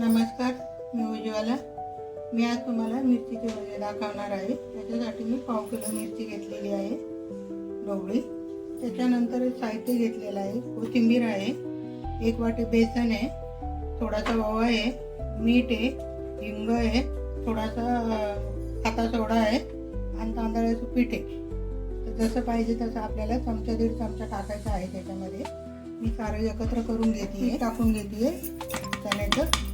नमस्कार, मी उज्ज्वला। मी आज तुम्हाला मिरचीचे भजे दाखवणार आहे। त्याच्यासाठी मी 1/2 किलो मिरची घेतलेली आहे, ढोबळी। त्याच्यानंतर साहित्य घेतलेलं आहे, कोथिंबीर आहे, 1 वाटी बेसन आहे, थोडासा ओवा आहे, मीठ आहे, हिंग आहे, थोडासा खाता सोडा आहे आणि तांदळाचं पीठ आहे। तर जसं पाहिजे तसं आपल्याला चमचा 1.5 चमचा टाकायचा आहे। त्याच्यामध्ये मी सारं एकत्र करून घेते, टाकून घेते चण्याचं।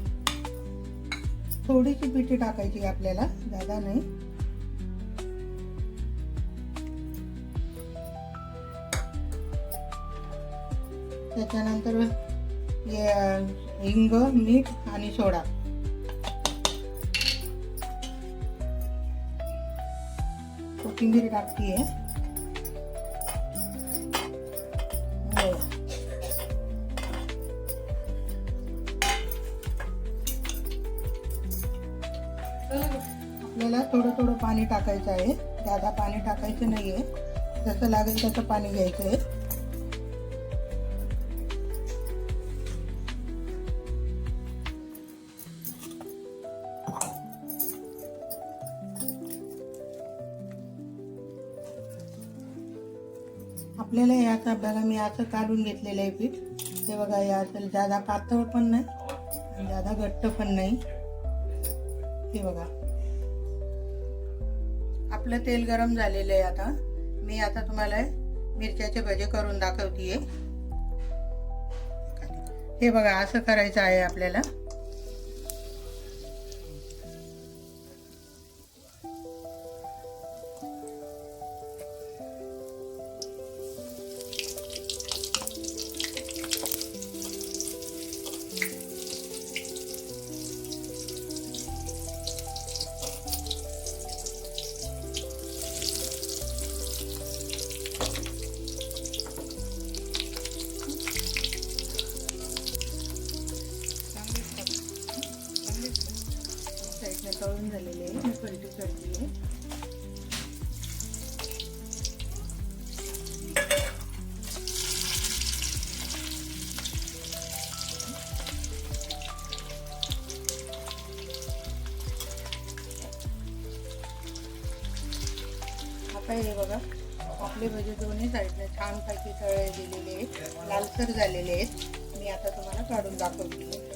थोडीशी पिठी टाकायची आपल्याला, ज्यादा नाही। त्याच्यानंतर हिंग, मीठ आणि सोडा। कोथिंबीर टाकते आपल्याला थोडं थोडं पाणी टाकायचं आहे, ज्यादा पाणी टाकायचं नाहीये। जसं लागेल तसं पाणी घ्यायचं आहे। आपल्याला याचा बघा, मी असं काढून घेतलेलं आहे पीठ। हे बघा, हे असेल ज्यादा पातळ पण नाही, ज्यादा घट्ट पण नाही। हे बघा, आपलं तेल गरम झालेलं आहे। आता मी तुम्हाला मिरच्याचे भजे करून दाखवतेय। हे बघा, असं करायचं आहे आपल्याला। तळून झालेले आहे, मी पलटी करते। आता हे बघा, आपले भजे दोन्ही साईडने छानपैकी तळले गेलेले आहेत, लालसर झालेले आहेत। मी आता तुम्हाला काढून दाखवते।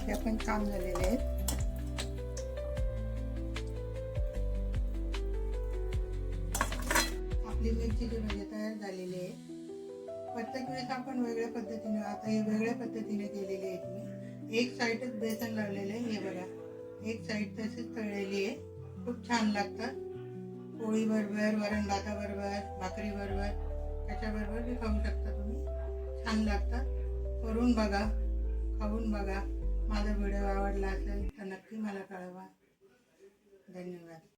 हे पण छान झालेले आहेत। आपली मिरचीचे भजे तयार झालेले आहेत। प्रत्येक वेळेस आपण वेगळ्या पद्धतीने, आता हे वेगळ्या पद्धतीने केलेले आहेत। मी एक साईडच बेसन लावलेलं आहे, हे बघा, एक साईड तशीच तळलेली आहे। खूप छान लागतात। पोळी बरोबर, वरण भाताबरोबर, भाकरी बरोबर, त्याच्याबरोबर बी खाऊ शकता तुम्ही, छान लागतात। करून बघा, खाऊन बघा। माझा व्हिडिओ आवडला असेल तर नक्की मला कळवा। धन्यवाद।